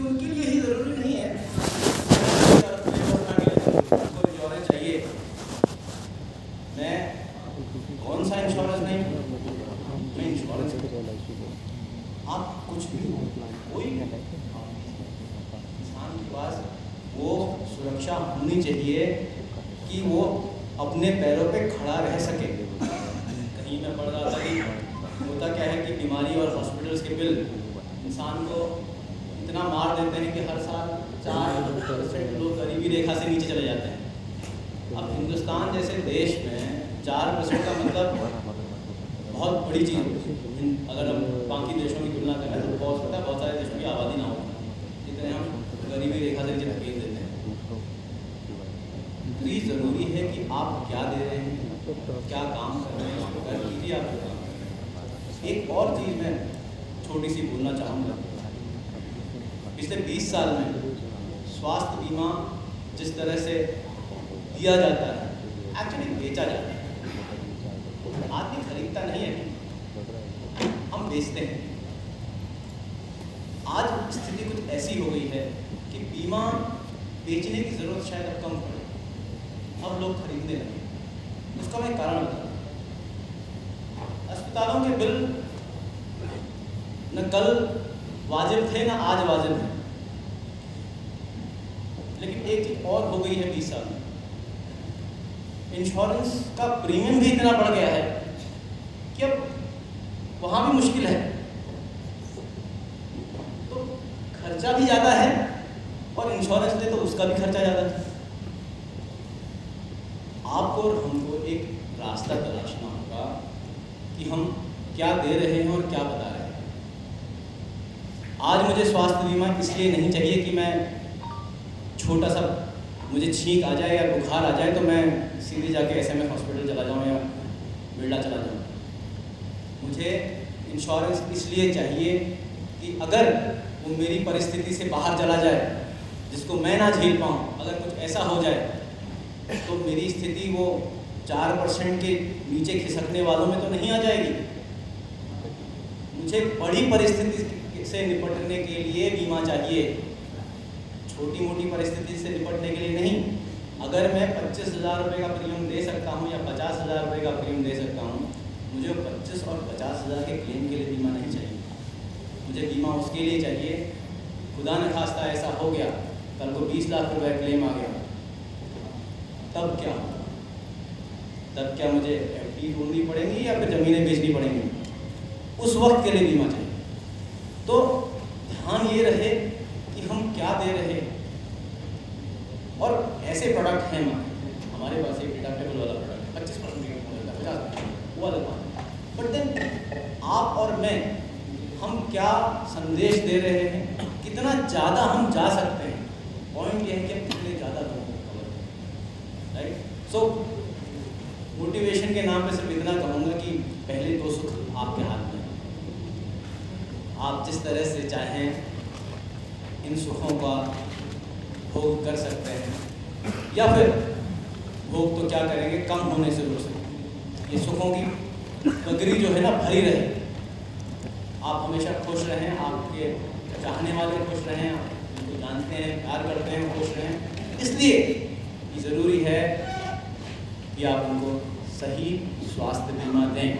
उनके लिए ही ज़रूरी नहीं है उनको इंश्योरेंस चाहिए। मैं कौन सा इंश्योरेंस नहीं, मैं इंश्योरेंस, आप कुछ भी हो, कोई इंसान के पास वो सुरक्षा होनी चाहिए कि वो अपने पैरों पे खड़ा रह सके। कहीं मैं पढ़ रहा था कि होता क्या है कि बीमारी और हॉस्पिटल्स के बिल इंसान को इतना मार देते हैं कि हर साल 4% लोग गरीबी रेखा से नीचे चले जाते हैं। अब हिंदुस्तान जैसे देश में 4% का मतलब बहुत बड़ी चीज़ होती है। अगर हम बाकी देशों की तुलना करें तो बहुत सकता है बहुत सारे देशों की आबादी ना हो जितने हम गरीबी रेखा से नीचे धकेल देते हैं। तो ये ज़रूरी है कि आप क्या दे रहे हैं, क्या काम कर रहे हैं, उसको कर कीजिए आप जो काम कर रहे हैं। एक और चीज़ मैं छोटी सी बोलना चाहूँगा, पिछले 20 साल में स्वास्थ्य बीमा जिस तरह से दिया जाता है, एक्चुअली बेचा जाता है। आदमी खरीदता नहीं है, हम बेचते हैं। आज स्थिति कुछ ऐसी हो गई है कि बीमा बेचने की ज़रूरत शायद अब कम पड़े, अब लोग खरीदने लगे। उसका मैं कारण बताऊँ। अस्पतालों के बिल न कल वाजिब थे न आज वाजिब हैं, लेकिन एक चीज़ और हो गई है 20 साल में, इंश्योरेंस का प्रीमियम भी इतना बढ़ गया है कि अब वहाँ भी मुश्किल है। तो खर्चा भी ज़्यादा है और इंश्योरेंस ले तो उसका भी खर्चा ज़्यादा है। आपको और हमको एक रास्ता तलाशना होगा कि हम क्या दे रहे हैं और क्या बता रहे हैं। आज मुझे स्वास्थ्य बीमा इसलिए नहीं चाहिए कि मैं छोटा सा मुझे छींक आ जाए या बुखार आ जाए तो मैं सीधे जाके एसएमएस हॉस्पिटल चला जाऊँ या बिरला चला जाऊँ। मुझे इंश्योरेंस इसलिए चाहिए कि अगर वो मेरी परिस्थिति से बाहर चला जाए जिसको मैं ना झेल पाऊँ, अगर कुछ ऐसा हो जाए तो मेरी स्थिति वो 4% के नीचे खिसकने वालों में तो नहीं आ जाएगी। मुझे बड़ी परिस्थिति से निपटने के लिए बीमा चाहिए, छोटी मोटी परिस्थिति से निपटने के लिए नहीं। अगर मैं 25,000 रुपये का प्रीमियम दे सकता हूँ या 50,000 रुपये का प्रीमियम दे सकता हूँ, मुझे 25 और 50,000 के क्लेम के लिए बीमा नहीं चाहिए। मुझे बीमा उसके लिए चाहिए, खुदा न खास्ता ऐसा हो गया कल को 20 लाख रुपये क्लेम आ गया, तब क्या होगा? तब क्या मुझे एफडी ढूंढनी पड़ेगी या फिर ज़मीनें बेचनी पड़ेंगी? उस वक्त के लिए बीमा चाहिए। तो ध्यान ये रहे कि हम क्या दे रहे हैं। और ऐसे प्रोडक्ट हैं हमारे पास, एक डिडक्टेबल वाला प्रोडक्ट 25% मिलता है, 50% वो अलग बात है। बट देन आप और मैं, हम क्या संदेश दे रहे हैं, कितना ज़्यादा हम जा सकते हैं। पॉइंट ये है कि हम कितने ज़्यादा लोगों को कवर करें, राइट। सो मोटिवेशन के नाम पे सिर्फ इतना कहूँगा कि पहले तो सुख आपके हाथ में है। आप जिस तरह से चाहें इन सुखों का भोग कर सकते हैं, या फिर भोग तो क्या करेंगे, कम होने से रोक सकते हैं। ये सुखों की नगरी जो है ना भरी रहे, आप हमेशा खुश रहें, आपके चाहने वाले खुश रहें, आप उनको जानते हैं, प्यार करते हैं, खुश रहें। इसलिए ये ज़रूरी है कि आप उनको सही स्वास्थ्य बीमा दें।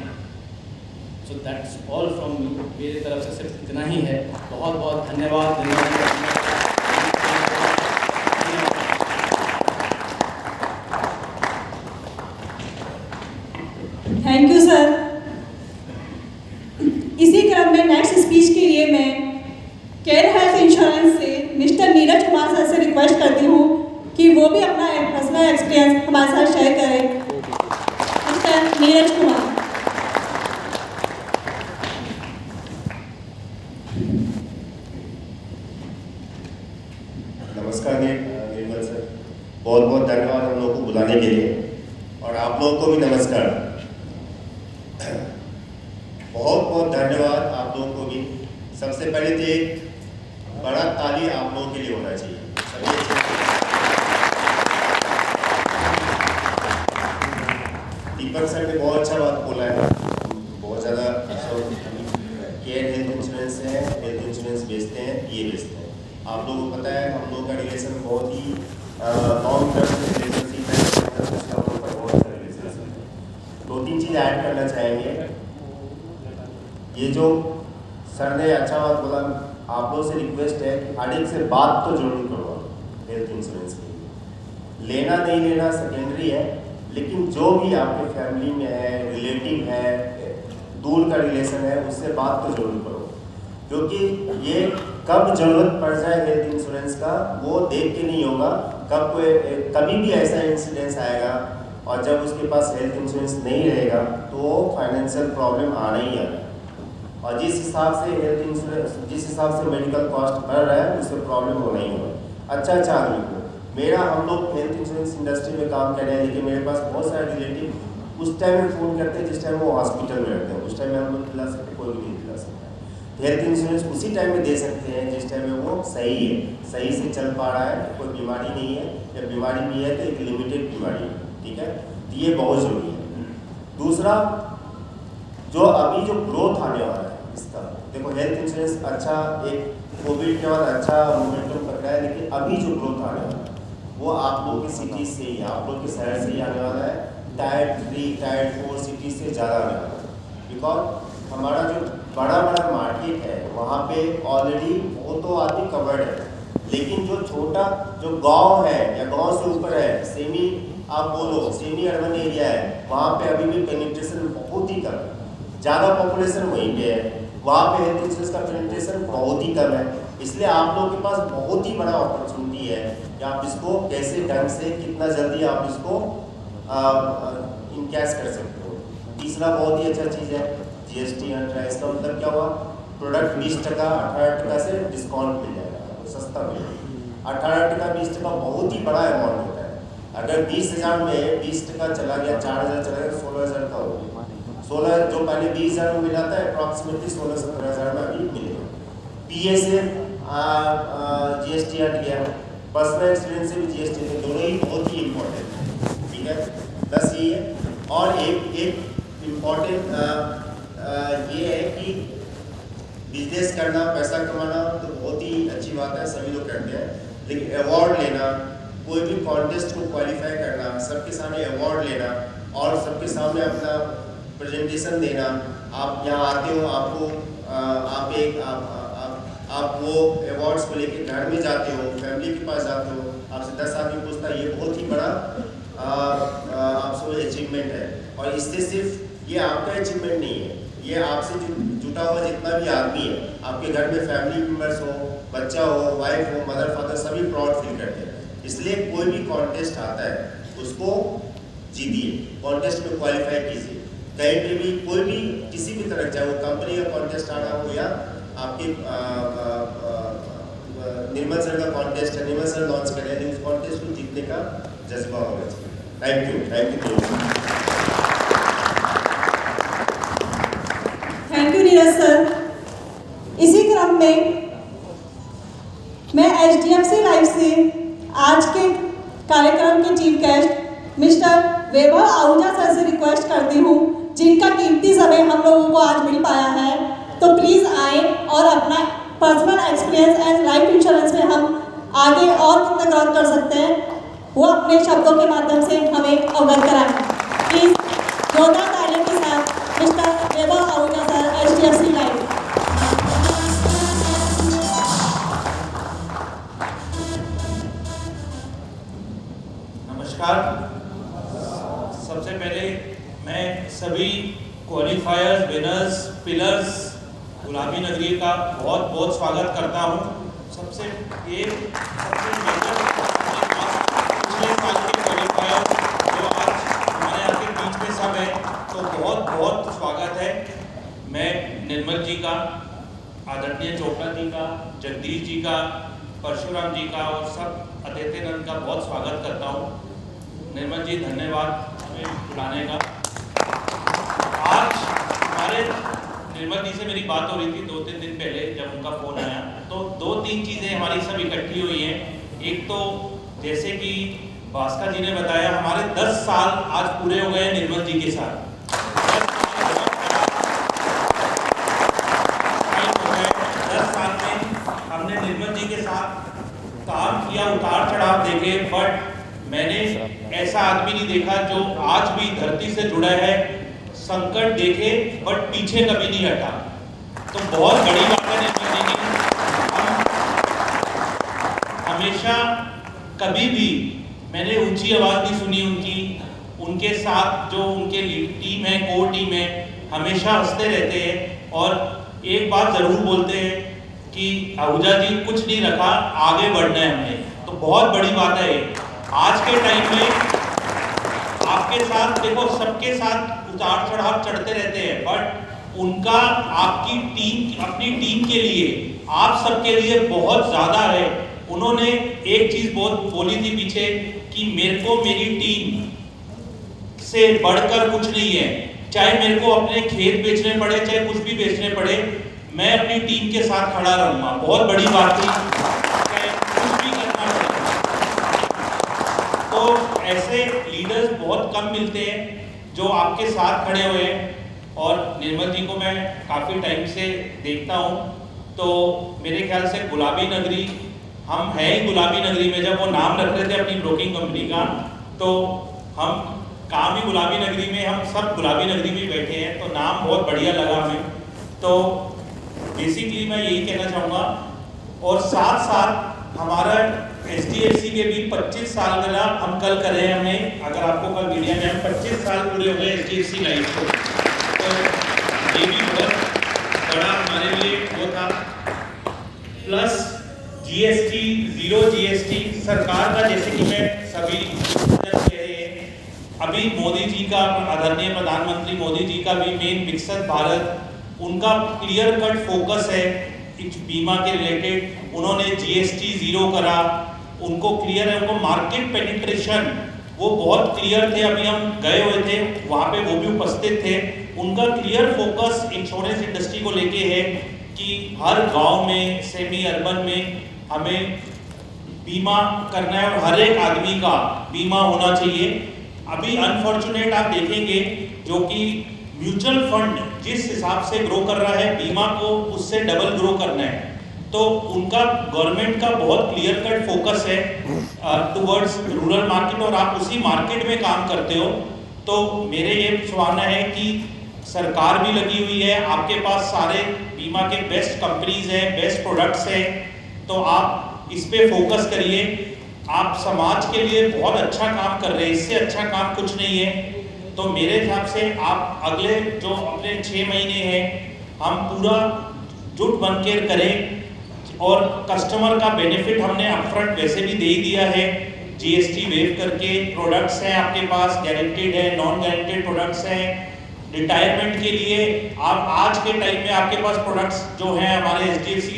So that's all from me. मेरी तरफ से सिर्फ इतना ही है। बहुत बहुत धन्यवाद। Thank you sir. इसी क्रम में नेक्स्ट स्पीच के लिए मैं केयर हेल्थ इंश्योरेंस से मिस्टर नीरज कुमार सर से रिक्वेस्ट करती हूँ कि वो भी अपना पर्सनल एक्सपीरियंस हमारे साथ शेयर करें। मिस्टर नीरज कुमार। नमस्कार निर्मल सर, बहुत बहुत धन्यवाद हम लोग को बुलाने के लिए, और आप लोगों को भी नमस्कार। बहुत बहुत धन्यवाद आप लोगों को भी। सबसे पहले तो एक बड़ा ताली आप लोगों के लिए होना चाहिए। दीपक सर ने बहुत अच्छा बात बोला है, बहुत ज़्यादा। केयर हेल्थ इंश्योरेंस है, हेल्थ इंश्योरेंस बेचते हैं, ये बेचते हैं, आप लोगों को पता है हम लोगों का रिलेशन बहुत ही लॉन्ग टर्म रिलेशनशिप है, हम लोग का बहुत अच्छा रिलेशनशिप है। 2-3 चीज़ ऐड करना चाहेंगे। ये जो सर ने अच्छा बात बोला, आप लोगों से रिक्वेस्ट है कि हर एक से बात तो जरूर करो हेल्थ इंश्योरेंस के लिए। लेना नहीं लेना सेकेंडरी है, लेकिन जो भी आपके फैमिली में है, रिलेटिव है, दूर का रिलेशन है, उससे बात तो जरूर करो, क्योंकि ये कब जरूरत पड़ जाए हेल्थ इंश्योरेंस का वो देख के नहीं होगा। कभी भी ऐसा इंसिडेंस आएगा और जब उसके पास हेल्थ इंश्योरेंस नहीं रहेगा तो फाइनेंशियल प्रॉब्लम आना ही आना। और जिस हिसाब से हेल्थ इंश्योरेंस, जिस हिसाब से मेडिकल कॉस्ट बढ़ रहा है, उससे प्रॉब्लम होना ही होगा। अच्छा आदमी को हम लोग हेल्थ इंश्योरेंस इंडस्ट्री में काम कर रहे हैं, लेकिन मेरे पास बहुत सारे रिलेटिव उस टाइम में फ़ोन करते हैं जिस टाइम वो हॉस्पिटल में रहते हैं। उस टाइम में हम लोग दिला सकते, कोई भी नहीं दिला सकता। हेल्थ इंश्योरेंस उसी टाइम में दे सकते हैं जिस टाइम में वो सही है, सही से चल पा रहा है, कोई बीमारी नहीं है, या बीमारी भी है तो एक लिमिटेड बीमारी है, ठीक है। तो ये बहुत ज़रूरी है। दूसरा, जो अभी जो ग्रोथ आने वाला है इसका, देखो हेल्थ इंश्योरेंस अच्छा एक कोविड के बाद अच्छा मोमेंटम पकड़ा है, लेकिन अभी जो ग्रोथ आने वाला है वो आप लोग के सिटी से ही, आप लोग के शहर से ही आने वाला है। टायर 3, टायर 4 सिटी से ज़्यादा आने वाला है, बिकॉज हमारा जो बड़ा मार्केट है वहाँ पे ऑलरेडी वो तो आदमी कवर्ड है, लेकिन जो छोटा जो गांव है या गांव से ऊपर है, सेमी आप बोलो सेमी अर्बन एरिया है, वहाँ पे अभी भी पेनिट्रेशन बहुत ही कम है। ज़्यादा पॉपुलेशन वहीं पे है, वहाँ पे हेल्थ इंश्योरेंस का पेनिट्रेशन बहुत ही कम है। इसलिए आप लोगों के पास बहुत ही बड़ा अपॉर्चुनिटी है कि आप इसको कैसे ढंग से कितना जल्दी आप इसको इनकैश कर सकते हो। तीसरा बहुत ही अच्छा चीज़ है GST हट रहा है। इसका मतलब क्या हुआ, प्रोडक्ट 20% 18% से डिस्काउंट मिल जाएगा, तो सस्ता मिलेगा। 18% 20% बहुत ही बड़ा अमाउंट होता है। अगर 20,000 में 20% चला गया, 4,000 चला गया, 16,000 का हो गया। 16 जो पहले 20,000 में मिला था अप्रॉक्सीमेटली 16-17,000 में अभी मिलेगा। PA से GST हट गया, पर्सनल एक्सपीरियंस से भी GST, तो दोनों ही बहुत ही इम्पोर्टेंट है, ठीक है। बस ये है। और एक इम्पोर्टेंट ये है कि बिजनेस करना, पैसा कमाना तो बहुत ही अच्छी बात है, सभी लोग करते हैं, लेकिन अवार्ड लेना, कोई भी कॉन्टेस्ट को क्वालिफाई करना, सबके सामने अवार्ड लेना और सबके सामने अपना प्रेजेंटेशन देना, आप यहाँ आते हो, आपको आप वो अवार्ड्स को लेके घर में जाते हो, फैमिली के पास जाते हो, आपसे 10 आदमी पूछता है, ये बहुत ही बड़ा आप सब अचीवमेंट है। और इससे सिर्फ ये आपका अचीवमेंट नहीं है, ये आपसे जुटा हुआ जितना भी आदमी है, आपके घर में फैमिली मेम्बर्स हो, बच्चा हो, वाइफ हो, मदर फादर, सभी प्राउड फील करते हैं। इसलिए कोई भी कॉन्टेस्ट आता है उसको जीतिए, कॉन्टेस्ट में क्वालिफाई कीजिए। कहीं पे भी कोई भी किसी भी तरह, चाहे वो कंपनी का कॉन्टेस्ट आ रहा हो या आपके निर्मल सर का कॉन्टेस्ट है, निर्मल सर लॉन्च कर रहे हैं, उस कॉन्टेस्ट को जीतने का जज्बा होना चाहिए। Thank you. Thank you Neeraj sir. इसी क्रम में मैं HDFC लाइफ से आज के कार्यक्रम के चीफ गेस्ट मिस्टर वैभव आहूजा सर से रिक्वेस्ट करती हूँ, जिनका कीमती समय हम लोगों को आज मिल पाया है, तो प्लीज़ आए और अपना personal experience and life insurance में हम आगे और कितना ग्रोथ कर सकते हैं वो अपने शब्दों के माध्यम से हमें अवगत कराएं। प्लीज़ जोरदार तालियों के साथ मिस्टर वैभव आहूजा सर, HDFC लाइफ। नमस्कार। सबसे पहले मैं सभी क्वालिफायर्स, विनर्स, पिलर्स गुलाबी नगरी का बहुत बहुत स्वागत करता हूं। सबसे मेजर पिछले साल के क्वालिफायर जो आज हमारे यहाँ के बीच में सब है, तो बहुत बहुत स्वागत है। मैं निर्मल जी का, आदरणीय चोपड़ा जी का, जगदीश जी का, परशुराम जी का और सब अतिथिगण का बहुत स्वागत करता हूँ। निर्मल जी धन्यवाद हमें बुलाने का। आज हमारे निर्मल जी से मेरी बात हो रही थी 2-3 दिन पहले, जब उनका फ़ोन आया तो 2-3 चीज़ें हमारी सब इकट्ठी हुई हैं। एक तो जैसे कि भास्कर जी ने बताया, हमारे 10 साल आज पूरे हो गए निर्मल जी के साथ। 10 साल में हमने निर्मल जी कंपनी के साथ काम किया, उतार चढ़ाव देखे, बट मैंने ऐसा आदमी नहीं देखा जो आज भी धरती से जुड़ा है, संकट देखे बट पीछे कभी नहीं हटा। तो बहुत बड़ी बात है निर्मल जी की। हम हमेशा कभी भी मैंने ऊंची आवाज नहीं सुनी उनके साथ जो उनके टीम है, कोर टीम है, हमेशा हंसते रहते हैं और एक बात जरूर बोलते हैं कि आहूजा जी कुछ नहीं रखा, आगे बढ़ना है हमने। तो बहुत बड़ी बात है आज के टाइम में आपके साथ, देखो सबके साथ उतार चढ़ाव चढ़ते रहते हैं, बट उनका आपकी टीम, अपनी टीम के लिए, आप सबके लिए बहुत ज्यादा है। उन्होंने एक चीज बहुत बोली थी पीछे कि मेरे को मेरी टीम से बढ़कर कुछ नहीं है, चाहे मेरे को अपने खेत बेचने पड़े, चाहे कुछ भी बेचने पड़े, मैं अपनी टीम के साथ खड़ा रहूंगा। बहुत बड़ी बात थी, चाहे कुछ भी करना पड़े। तो ऐसे लीडर्स बहुत कम मिलते हैं जो आपके साथ खड़े हुए हैं। और निर्मल जी को मैं काफी टाइम से देखता हूं, तो मेरे ख्याल से गुलाबी नगरी, हम है ही गुलाबी नगरी में। जब वो नाम रख रहे थे अपनी ब्रोकिंग कंपनी का, तो हम काम ही गुलाबी नगरी में, हम सब गुलाबी नगरी में बैठे हैं, तो नाम बहुत बढ़िया लगा हमें। तो बेसिकली मैं यही कहना चाहूँगा। और साथ साथ हमारा HDFC के भी 25 साल का हम कल कर रहे हैं, हमें अगर आपको कल मीडिया में हम 25 साल पूरे हो गए HDFC लाइफ को, तो ये भी बहुत बड़ा हमारे लिए वो था। प्लस GST, जीरो GST सरकार का, जैसे कि मैं सभी कह रहे हैं, अभी मोदी जी का, आदरणीय प्रधानमंत्री मोदी जी का भी मेन विकसित भारत, उनका क्लियर कट फोकस है बीमा के रिलेटेड। उन्होंने GST जीरो करा, उनको क्लियर है, उनको मार्केट पेनिट्रेशन वो बहुत क्लियर थे। अभी हम गए हुए थे वहाँ पे, वो भी उपस्थित थे। उनका क्लियर फोकस इंश्योरेंस इंडस्ट्री को लेके है कि हर गांव में, सेमी अर्बन में हमें बीमा करना है और हर एक आदमी का बीमा होना चाहिए। अभी अनफॉर्चुनेट आप देखेंगे जो कि म्यूचुअल फंड जिस हिसाब से ग्रो कर रहा है, बीमा को उससे डबल ग्रो करना है। तो उनका गवर्नमेंट का बहुत क्लियर कट फोकस है टुवर्ड्स रूरल मार्केट, और आप उसी मार्केट में काम करते हो। तो मेरे ये सुझाव है कि सरकार भी लगी हुई है, आपके पास सारे बीमा के बेस्ट कंपनीज हैं, बेस्ट प्रोडक्ट्स हैं, तो आप इस पे फोकस करिए। आप समाज के लिए बहुत अच्छा काम कर रहे हैं, इससे अच्छा काम कुछ नहीं है। तो मेरे हिसाब से आप अगले जो अपने 6 महीने हैं, हम पूरा जुट बन के करें। और कस्टमर का बेनिफिट हमने अपफ्रंट वैसे भी दे ही दिया है, GST वेव करके। प्रोडक्ट्स हैं आपके पास, गारंटीड है, नॉन गारंटीड प्रोडक्ट्स हैं। रिटायरमेंट के लिए आप आज के टाइम में आपके पास प्रोडक्ट्स जो हैं हमारे HDFC